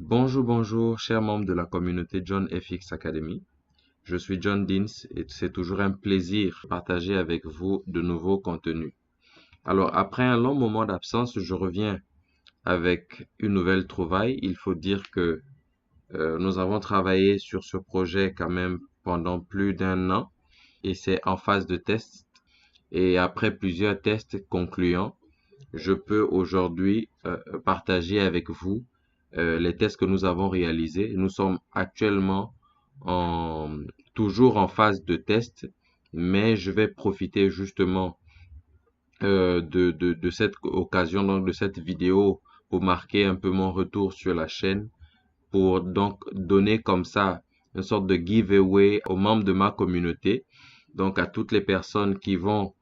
Bonjour, bonjour, chers membres de la communauté John FX Academy. Je suis John Deans et c'est toujours un plaisir de partager avec vous de nouveaux contenus. Alors, après un long moment d'absence, je reviens avec une nouvelle trouvaille. Il faut dire que nous avons travaillé sur ce projet quand même pendant plus d'un an et c'est en phase de test. Et après plusieurs tests concluants, je peux aujourd'hui partager avec vous les tests que nous avons réalisés. Nous sommes actuellement en, toujours en phase de test, mais je vais profiter justement de cette occasion, donc de cette vidéo, pour marquer un peu mon retour sur la chaîne, pour donc donner comme ça une sorte de giveaway aux membres de ma communauté, donc à toutes les personnes qui vont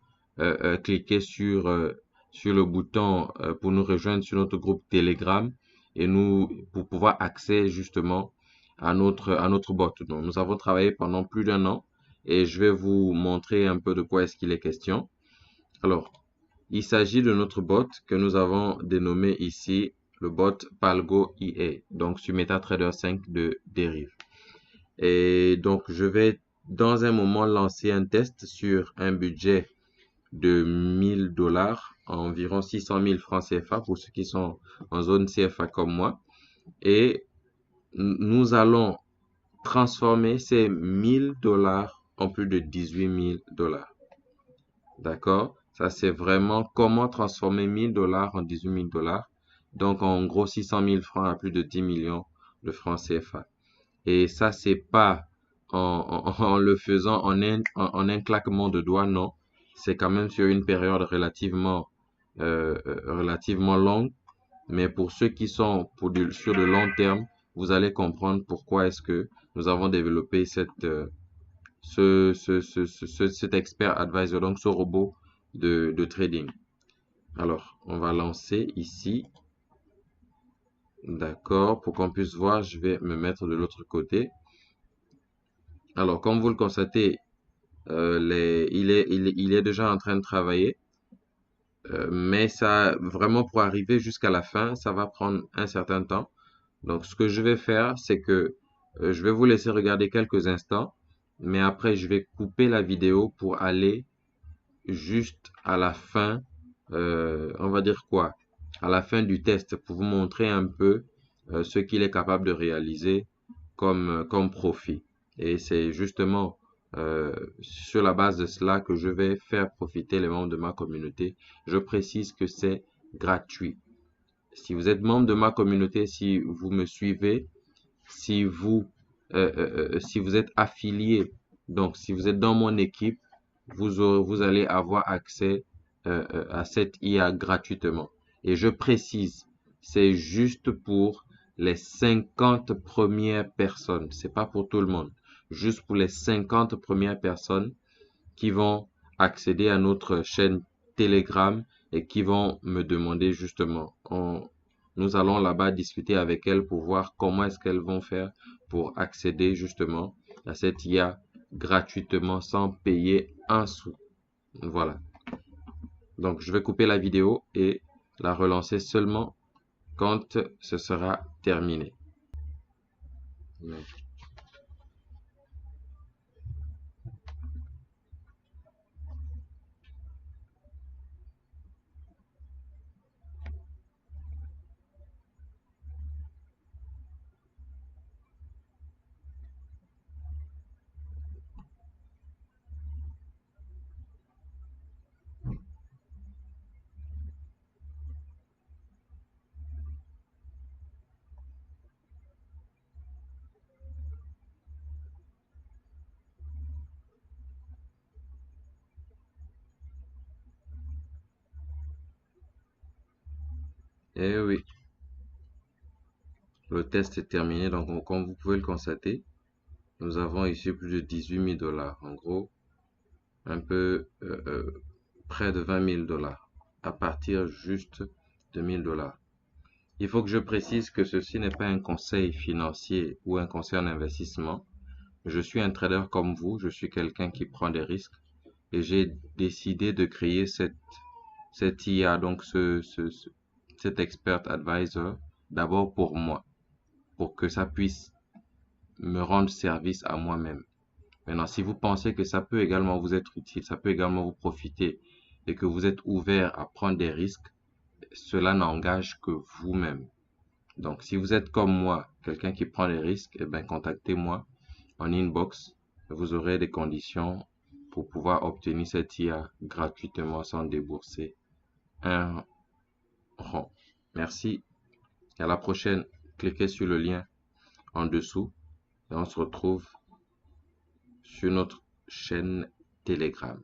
cliquer sur le bouton pour nous rejoindre sur notre groupe Telegram et nous pour pouvoir accéder justement à notre bot. Donc nous avons travaillé pendant plus d'un an et je vais vous montrer un peu de quoi est-ce qu'il est question. Alors, il s'agit de notre bot que nous avons dénommé ici le bot Palgo EA, donc sur MetaTrader 5 de Derive. Et donc, je vais dans un moment lancer un test sur un budget de 1000 $, environ 600 000 francs CFA pour ceux qui sont en zone CFA comme moi. Et nous allons transformer ces 1000 $ en plus de 18 000 $. D'accord? Ça, c'est vraiment comment transformer 1000 $ en 18 000 $. Donc, en gros, 600 000 francs à plus de 10 millions de francs CFA. Et ça, c'est pas en le faisant en un claquement de doigts, non. C'est quand même sur une période relativement longue. Mais pour ceux qui sont sur le long terme, vous allez comprendre pourquoi est-ce que nous avons développé cet expert advisor, donc ce robot de trading. Alors, on va lancer ici. D'accord, pour qu'on puisse voir, je vais me mettre de l'autre côté. Alors, comme vous le constatez, il est déjà en train de travailler, mais ça, vraiment pour arriver jusqu'à la fin, ça va prendre un certain temps. Donc, ce que je vais faire, c'est que je vais vous laisser regarder quelques instants, mais après, je vais couper la vidéo pour aller juste à la fin, on va dire quoi? À la fin du test, pour vous montrer un peu ce qu'il est capable de réaliser comme profit. Et c'est justement sur la base de cela que je vais faire profiter les membres de ma communauté. Je précise que c'est gratuit. Si vous êtes membre de ma communauté, si vous me suivez, si vous êtes affilié, donc si vous êtes dans mon équipe, vous allez avoir accès à cette IA gratuitement. Et je précise, c'est juste pour les 50 premières personnes. C'est pas pour tout le monde. Juste pour les 50 premières personnes qui vont accéder à notre chaîne Telegram et qui vont me demander justement. Nous allons là-bas discuter avec elles pour voir comment est-ce qu'elles vont faire pour accéder justement à cette IA gratuitement sans payer un sou. Voilà. Donc, je vais couper la vidéo et la relancer seulement quand ce sera terminé. Et oui, le test est terminé. Donc, comme vous pouvez le constater, nous avons ici plus de 18 000 $. En gros, un peu près de 20 000 $ à partir juste de 1000 $. Il faut que je précise que ceci n'est pas un conseil financier ou un conseil en investissement. Je suis un trader comme vous, je suis quelqu'un qui prend des risques et j'ai décidé de créer cette IA, donc cet expert advisor, d'abord pour moi pour que ça puisse me rendre service à moi-même. Maintenant, si vous pensez que ça peut également vous être utile, ça peut également vous profiter et que vous êtes ouvert à prendre des risques, cela n'engage que vous-même. Donc, si vous êtes comme moi, quelqu'un qui prend les risques, eh bien, contactez-moi en inbox. Vous aurez des conditions pour pouvoir obtenir cette IA gratuitement sans débourser un rond. Merci. À la prochaine. Cliquez sur le lien en dessous et on se retrouve sur notre chaîne Telegram.